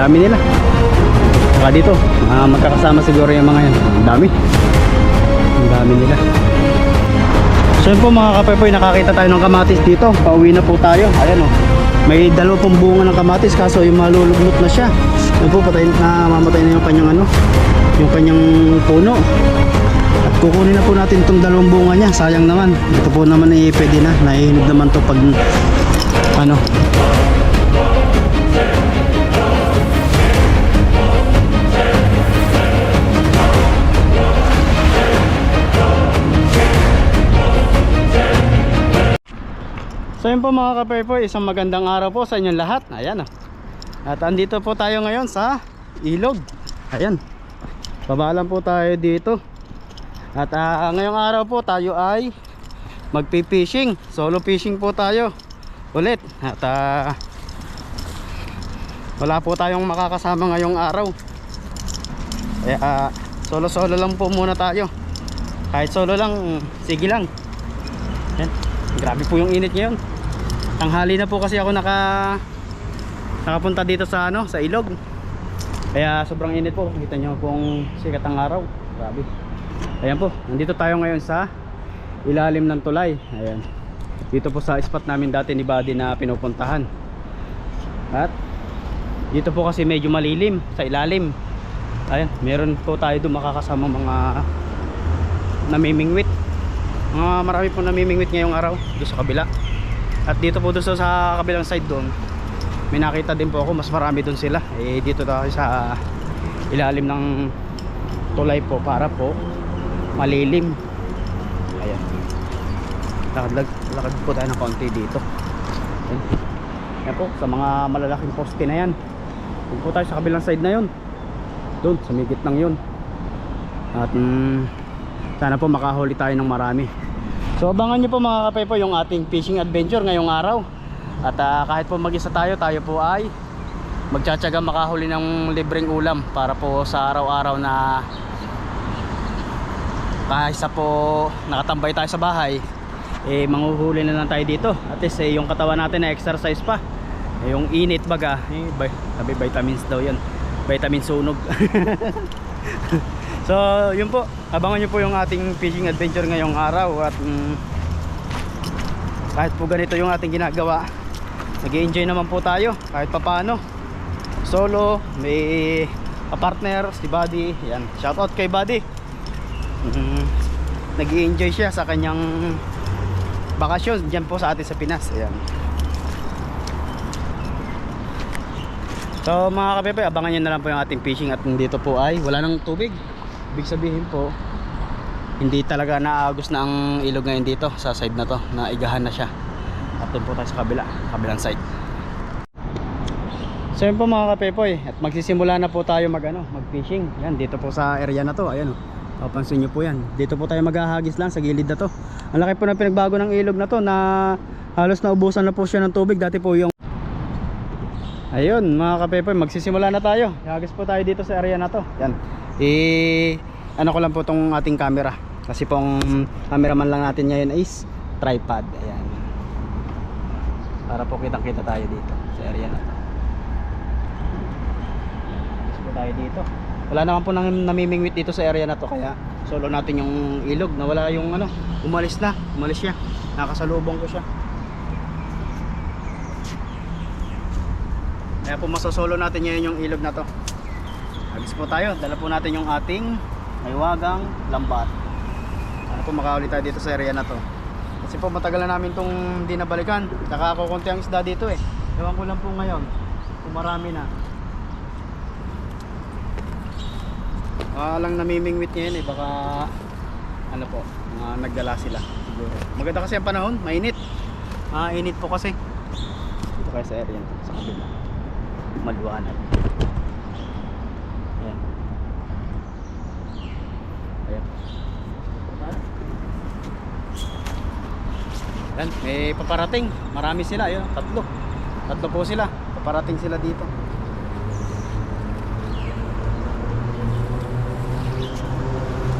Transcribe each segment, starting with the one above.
dami nila. Saka dito, magkakasama siguro yung mga yan. Ang dami. Ang dami nila. So yun po mga kapepoy, nakakita tayo ng kamatis dito. Pauwi na po tayo. Ayan o. May 2 bunga ng kamatis kaso yung malulugnot na siya. Yun po, mamatay na yung kanyang ano, yung kanyang puno. At kukunin na po natin itong 2 bunga niya. Sayang naman. Ito po naman pwede na. Nahihinog naman to pag ano. So yun po mga kapepoy, isang magandang araw po sa inyong lahat. Ayan o. At andito po tayo ngayon sa ilog. Ayan. Babalan po tayo dito. At ngayong araw po tayo ay magpi-fishing. Solo fishing po tayo ulit. At wala po tayong makakasama ngayong araw. Solo lang po muna tayo. Kahit solo lang, sige lang. Ayan. Grabe po yung init ngayon. Tanghali na po kasi ako nakapunta dito sa ano, sa ilog. Kaya sobrang init po. Kita nyo pong sikat ang araw. Grabe. Ayan po, nandito tayo ngayon sa ilalim ng tulay. Ayan. Dito po sa spot namin dati ni Buddy na pinupuntahan. At dito po kasi medyo malilim sa ilalim. Ayan, meron po tayo doon makakasama mga namimingwit. Marami po namimingwit ngayong araw doon sa kabila. At dito po doon sa kabilang side doon, may nakita din po ako, mas marami doon sila. Dito tayo sa ilalim ng tulay po para po malilim. Ayan. Lakad po tayo ng konti dito. Ayan po, sa mga malalaking poste na yan. Doon po tayo sa kabilang side na yun. Doon, sa may gitnang yun. At sana po makahuli tayo ng marami. So abangan nyo po mga kapepo yung ating fishing adventure ngayong araw. At kahit po mag-isa tayo po ay magtsatsaga makahuli ng libreng ulam para po sa araw-araw na kahit po nakatambay tayo sa bahay, manghuhuli na lang tayo dito. At least yung katawan natin na exercise pa. Yung init baga, sabi vitamins daw yan, vitamin sunog. So yun po, abangan nyo po yung ating fishing adventure ngayong araw. At kahit po ganito yung ating ginagawa, nag-enjoy naman po tayo kahit papano. Solo, may partner si Buddy. Yan, shoutout kay Buddy. Nag-enjoy siya sa kanyang bakasyon dyan po sa atin sa Pinas. Ayan. So mga kapepe, abangan nyo na lang po yung ating fishing. At dito po ay wala nang tubig. Ibig sabihin po, hindi talaga naagos na ang ilog ngayon dito sa side na to, naigahan na siya. At doon po tayo sa kabilang side. So yun po mga kapepoy, at magsisimula na po tayo mag-fishing. Yan, dito po sa area na to, ayan o. Papansin nyo po yan. Dito po tayo maghahagis lang sa gilid na to. Ang laki po ng pinagbago ng ilog na to, na halos naubusan na po siya ng tubig. Dati po yung ayun mga kapepoy, magsisimula na tayo. Hagis po tayo dito sa area na to. Yan. Ano ko lang po tong ating camera. Kasi pong cameraman lang natin ngayon is tripod. Ayan. Para po kitang kita tayo dito sa area na to. Hagis po tayo dito. Wala naman po nang namimingwit dito sa area na to. Kaya solo natin yung ilog. Nawala yung ano, umalis siya. Nakasalubong ko siya. Kaya po masosolo natin ngayon yung ilog na to. Hagis po tayo, dala po natin yung ating maywagang lambat. Ano po makahuli tayo dito sa area na to. Kasi po matagal na namin itong hindi nabalikan. Nakakukunti ang isda dito eh. Ewan ko lang po ngayon kung marami na. Lang namimingwit ngayon eh. Baka ano po, nagdala sila siguro. Maganda kasi ang panahon, mainit. Init po kasi. Dito kayo sa area na, sa kabila. Maluwanag. Ayan. Ayan. Ayan, may paparating. Marami sila, ayun, tatlo po sila. Paparating sila dito.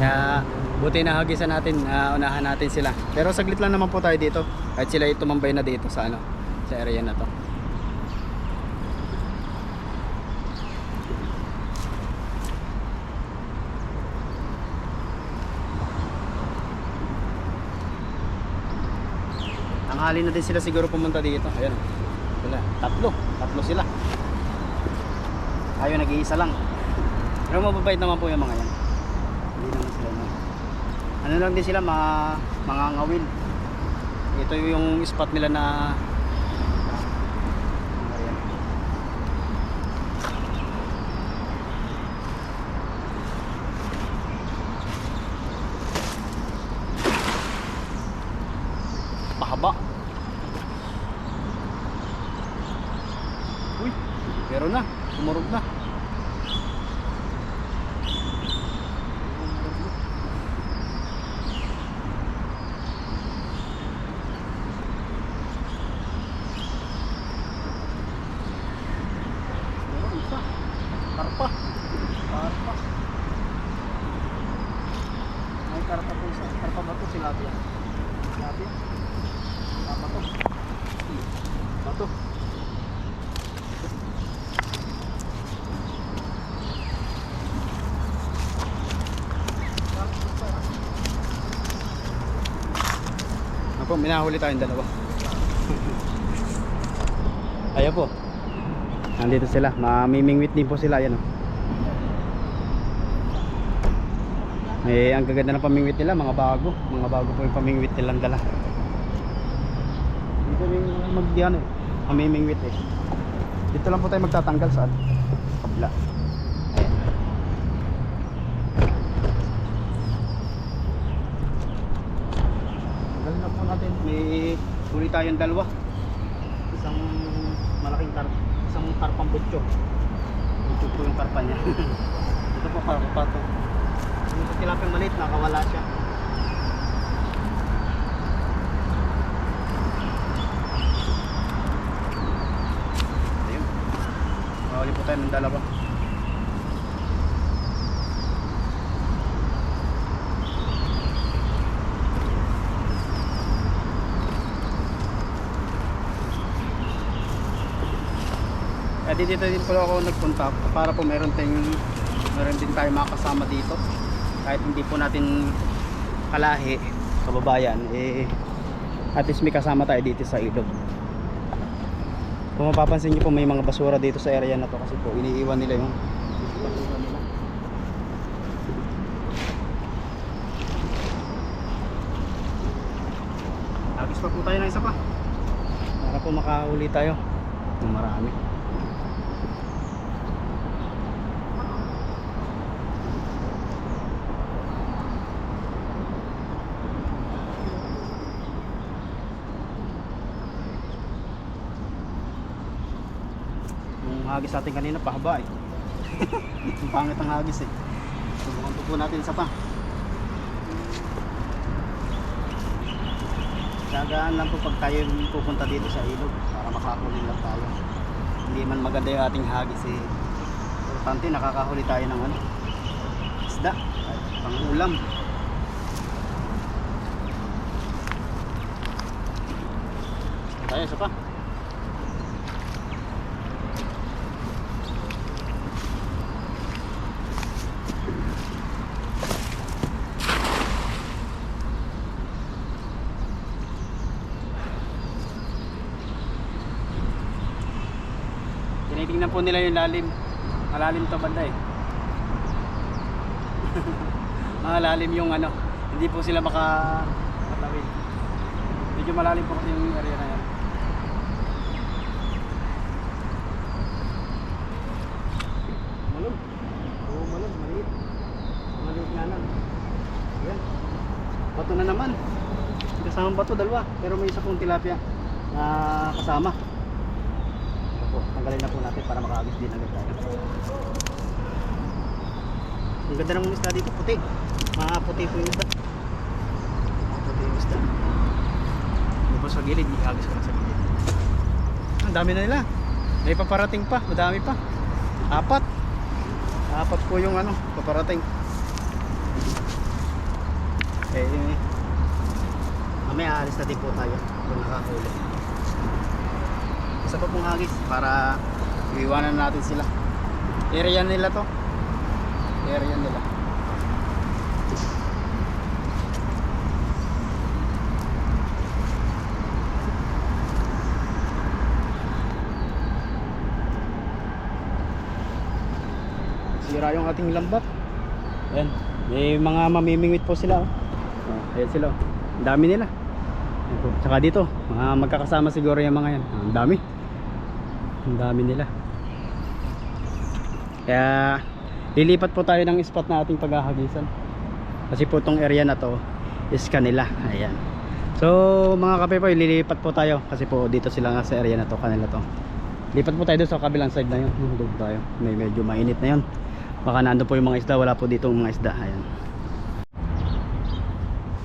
Kaya buti na hagisan natin, unahan natin sila. Pero saglit lang naman po tayo dito. Kahit sila tumambay na dito sa sa area na to. tanghali na din sila siguro pumunta dito. Ayan. Wala, tatlo sila. Ayaw, nag-iisa lang. Pero mababait naman po yung mga yan. Hindi naman sila na. Ano lang din sila, mga ngawin. Ito yung spot nila na pahaba. Uy, pero na, sumurog na. Karpa. May karpa po isa. Karpa ba ito? Tilapia. Tilapia. Karpa to. Bato. Ako, minahuli tayong dalawa. Ayan po. Nandito sila, mamimingwit din po sila, yan o. Ang gaganda ng pamingwit nila, mga bago po yung pamingwit nilang dala. Dito yung mamimingwit eh. Dito lang po tayo magtatanggal saan? Kabila. Ayan. Tanggal na po natin, may huli tayong dalawa. Isang malaking isang karpang butyo. Butyo po yung karpa niya. Ito po karpa to. Yung tilapia maliit, nakawala siya. Ayun. Mahuli po tayo ng dalawa. Dito din po ako nagpunta para po meron din tayo makasama dito. Kahit hindi po natin kalahi, kababayan, at least may kasama tayo dito sa ilog. Kung mapapansin nyo po, may mga basura dito sa area na to kasi po iniiwan nila yung basura nila. Agis pa po tayo ng isa pa para po makahuli tayo ng marami. Hagis natin kanina pahaba eh. Ang pangit ang hagis eh. Subukan po natin isa pa. Gagaan lang po pag tayo pupunta dito sa ilog para makahuli lang tayo. Hindi man maganda yung ating hagis eh. Importante nakakahuli tayo ng isda, pang ulam. Tayo isa pa. Tinitingnan po nila yung lalim. Malalim to banda eh. Malalim yung hindi po sila makatawid. Medyo malalim po kasi yung area na yan. Malog. Oo, malog, maliit. Maliit nga lang. Ayan. Bato na naman. Kasamang bato, dalawa. Pero may isa pong tilapia na kasama. Tanggalin na po natin para makaagis din agad tayo. Ang ganda ng isda dito, puti. Mga puti po yung isda. Mga puti yung isda. Hindi po sa gilid, ihagis ko na sa gilid. Ang dami na nila. May paparating pa, madami pa. Apat po yung paparating. Mamaya aalis na din po tayo kung nakahuli. Isa pa pong hagis para iiwanan natin sila. Area nila to. Area nila. nasira yung ating lambat. Ayan, may mga mamimingwit po sila, oh. Ayan sila, oh. Ang dami nila. Ayan po. Tsaka dito, mga magkakasama siguro yung mga yan. Ang dami. Ang dami nila. Kaya lilipat po tayo ng spot na ating paghahagisan. Kasi po itong area na to is kanila. Ayan. So mga kapepoy, lilipat po tayo. Kasi po dito sila nga sa area na to, kanila to. Lipat po tayo doon sa kabilang side na yun. Doon tayo. May medyo mainit na yun. Baka nandun po yung mga isda. Wala po dito yung mga isda. Ayan.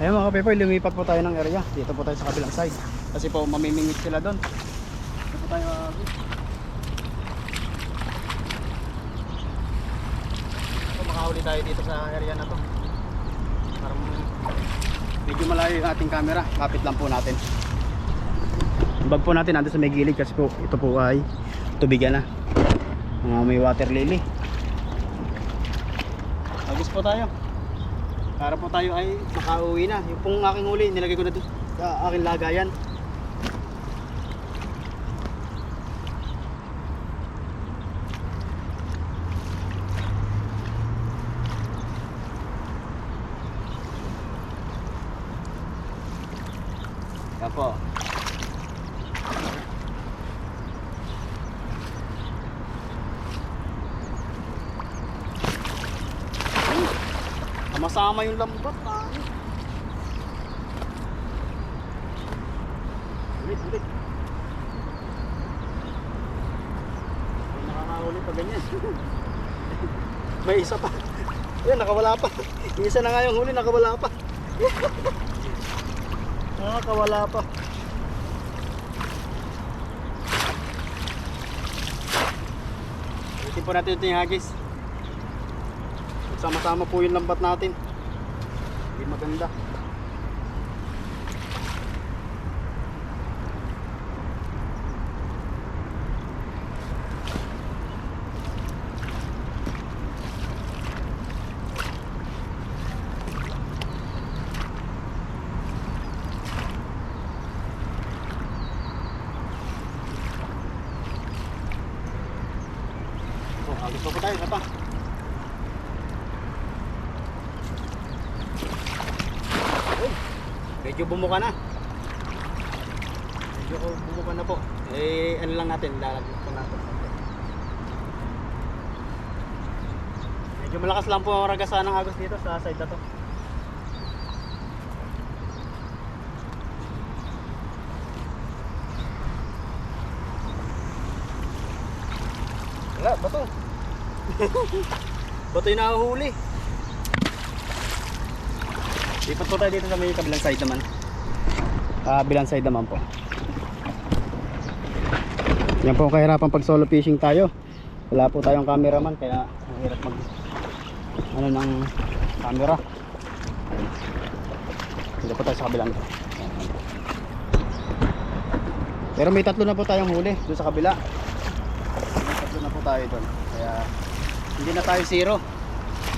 Ayan mga kapepoy, lumipat po tayo ng area. Dito po tayo sa kabilang side. Kasi po mamimingit sila doon. Dito po tayo. Makahuli tayo dito sa area na to. Parang medyo malayo yung ating camera. Kapit lang po natin. Ang bag po natin nandun sa may gilid. Kasi po ito po ay tubigan na. Mga may water lily. Agos po tayo. Para po tayo ay makauwi na. Yung pong aking huli nilagay ko na dito sa aking lagayan. Yan po. Masama yung lambat. Ulit. Ay, nakakahuli pa ganyan. May isa pa. Ayan, nakawala pa. Yung isa na nga yung huli, nakawala pa. Nakawala pa. Ulitin po natin ito yung hagis. Sama-sama po yung lambat natin. Hindi maganda. Agos pa po tayo, isa pa. Medyo bumuka na. Medyo bumuka na po. Eh ano lang natin, lalagyan po natin. Medyo malakas lang po ang ragasan ng agos dito sa side na to. Wala, bato. Bato yung nahuhuli. Lipat po tayo dito sa may kabilang side naman. Kabilang side naman po. Yan po ang kahirapan pag solo fishing tayo. Wala po tayong cameraman kaya mahirap mag ng camera. Dito po tayo sa kabilang. Pero may tatlo na po tayong huli doon sa kabila. May tatlo na po tayo doon. Kaya hindi na tayo zero.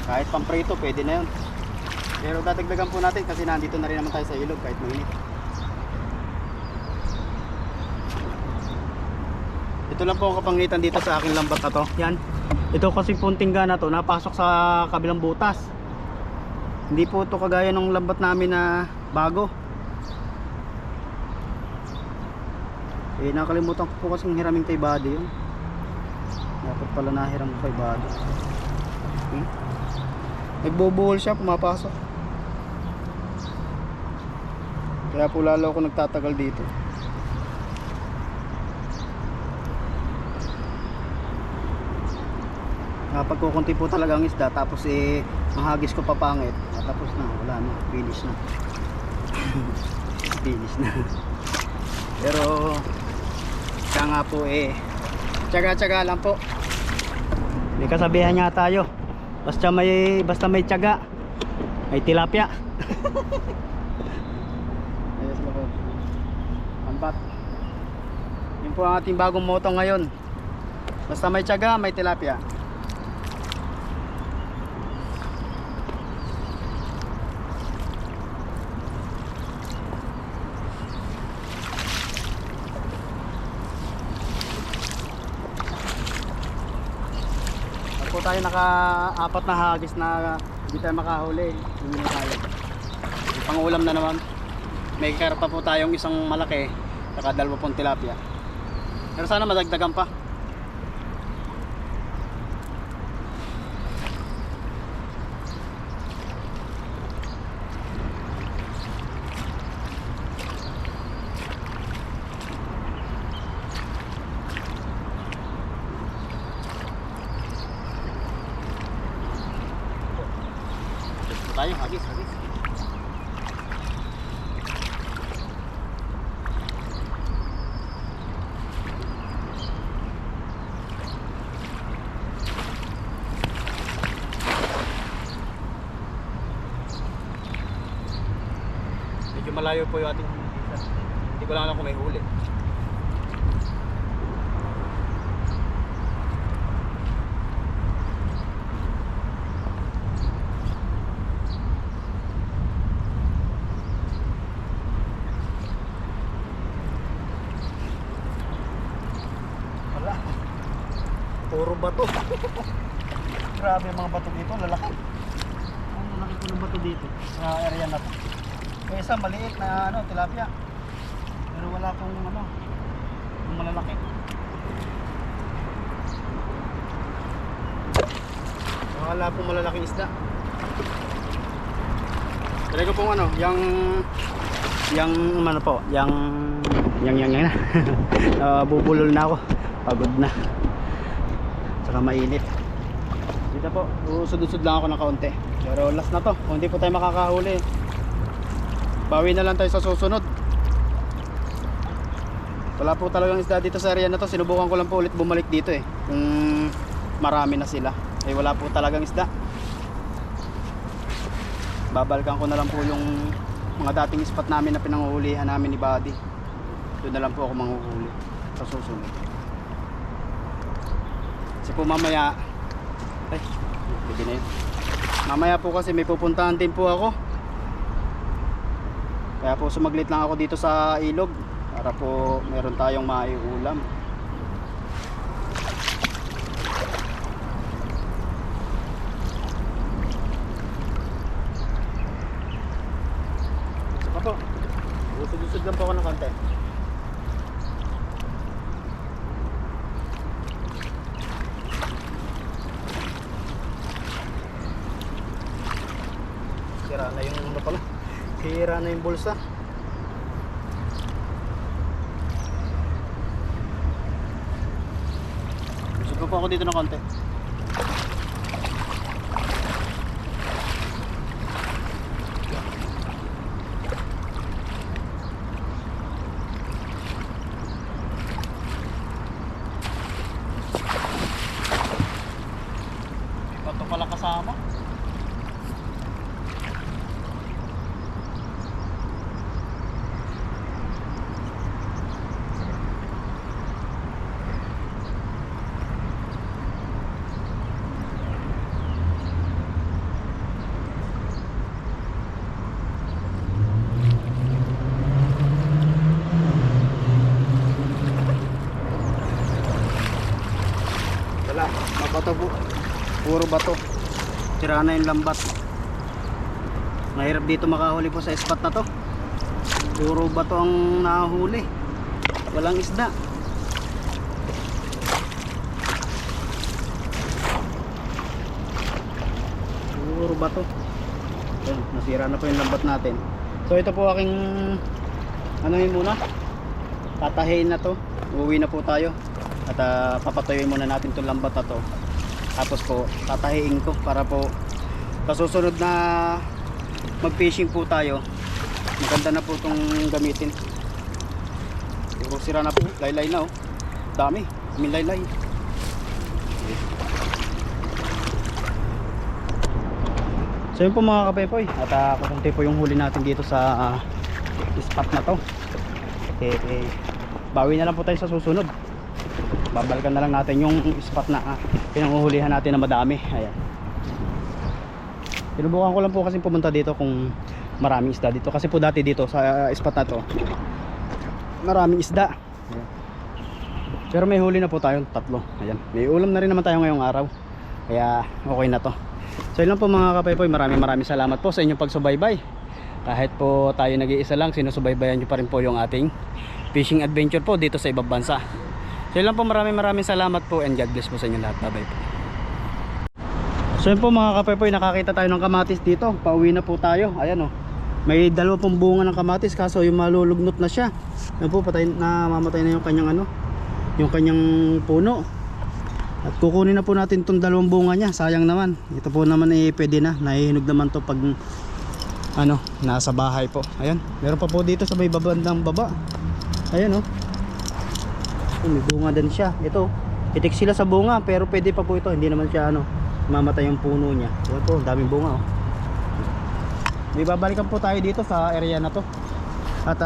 Kahit pamprito pwede na yun. Pero dadagdagan po natin kasi nandito na rin naman tayo sa ilog kahit mainit. Ito lang po ang kapangitan dito sa aking lambat na to. Yan. Ito kasi puntingga na to napasok sa kabilang butas. Hindi po ito kagaya ng lambat namin na bago. Eh nakalimutan ko po kasing hiramin kay body yun. Dapat pala nahiram ko kay body. Nagbubuhol siya, pumapasok. Kaya po lalo ako nagtatagal dito. Kapag kukunti po talaga ang isda, tapos mahagis ko papangit, tapos na, wala na, finish na. Finish na. Pero kaya nga po tiyaga-tiyaga lang po. May kasabihan nga tayo. Basta may tiyaga, may tilapia. Ayos na po. Lambat. Yun po ang ating bagong motto ngayon. Basta may tiyaga, may tilapia. po tayo naka-apat na hagis na hindi tayo makahuli. Hindi tayo. Pang-ulam na naman. May karpa po tayong isang malaki, saka 2 pong tilapia. Pero sana madagdagan pa. Tayo, hagis. Medyo malayo po yung ating isa. Hindi ko lang alam kung may huli. Puro bato. Grabe ang mga bato dito, lalaki. Ang lalaki po ng bato dito sa area na to. May isa maliit na tilapia. Pero wala pong yung malalaki. Wala pong malalaking isda. Talaga pong yang na. Bubulol na ako. Pagod na. Saka mainit. Dito po, usod-usod lang ako ng kaunti. Pero last na to, kung hindi po tayo makakahuli, bawi na lang tayo sa susunod. Wala po talagang isda dito sa area na to. Sinubukan ko lang po ulit bumalik dito kung marami na sila. Wala po talagang isda. Babalikan ko na lang po yung mga dating spot namin na pinanguhulihan namin ni Buddy. Doon na lang po ako manghuhuli sa susunod. Kasi po mamaya pwede na yun. Mamaya po kasi may pupuntahan din po ako. Kaya po sumaglit lang ako dito sa ilog para po meron tayong maiulam. Saka po usod-usod lang po ako ng konti. Sira na yung sira na yung bulsa. Gusto po ako dito ng konti. Ito pala kasama. Wala, mabato po. Puro bato. Sira na yung lambat. Mahirap dito makahuli po sa spot na to. Puro bato ang nahuli. Walang isda. Puro bato. Ayan, nasira na po yung lambat natin. So ito po aking yun muna. Tatahiin na to. Uuwi na po tayo. At papatuyuin muna natin itong lambat na to. Tapos po tatahiin ko para po sa susunod na mag fishing po tayo, maganda na po itong gamitin. Puro sira na po. Laylay na dami. May laylay. So yun po mga kapepoy. At kukunti po yung huli natin dito sa spot na to. Bawi na lang po tayo sa susunod. Babalikan na lang natin yung spot na pinanguhulihan natin na madami. Ayan. Sinubukan ko lang po kasi pumunta dito kung maraming isda dito. Kasi po dati dito sa spot na to maraming isda. Ayan. Pero may huli na po tayong 3. Ayan. May ulam na rin naman tayo ngayong araw. Kaya okay na to. So yun lang po mga kapaypoy, maraming salamat po sa inyong pagsubaybay. Kahit po tayo nag-iisa lang, sinusubaybayan nyo pa rin po yung ating fishing adventure po dito sa ibang bansa. So yun lang po, maraming salamat po, and God bless po sa inyo lahat. Bye bye po. So yun po mga kapaypoy, nakakita tayo ng kamatis dito. Pauwi na po tayo. Ayan o, may dalawa pong bunga ng kamatis, kaso yung malulugnot na siya. Yan po, mamatay na yung kanyang ano, yung kanyang puno. At kukunin na po natin itong dalawang bunga niya. Sayang naman. Ito po naman pwede na. Nahihinog naman to pag ano, nasa bahay po. Ayan, meron pa po dito sa may babandang baba. Ayan may bunga din siya. Ito, itik sila sa bunga, pero pwede pa po ito. Hindi naman siya ano, mamatay yung puno niya. Ayan po, daming bunga May babalikan po tayo dito sa area na to. At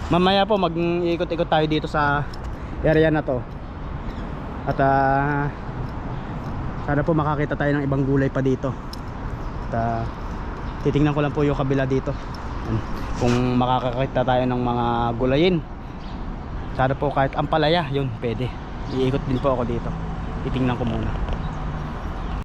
mamaya po mag-ikot-ikot tayo dito sa area na to. At sana po makakita tayo ng ibang gulay pa dito. At titingnan ko lang po yung kabila dito. Kung makakakita tayo ng mga gulayin. Sana po kahit ampalaya, yun pwede. Iikot din po ako dito. Titingnan ko muna.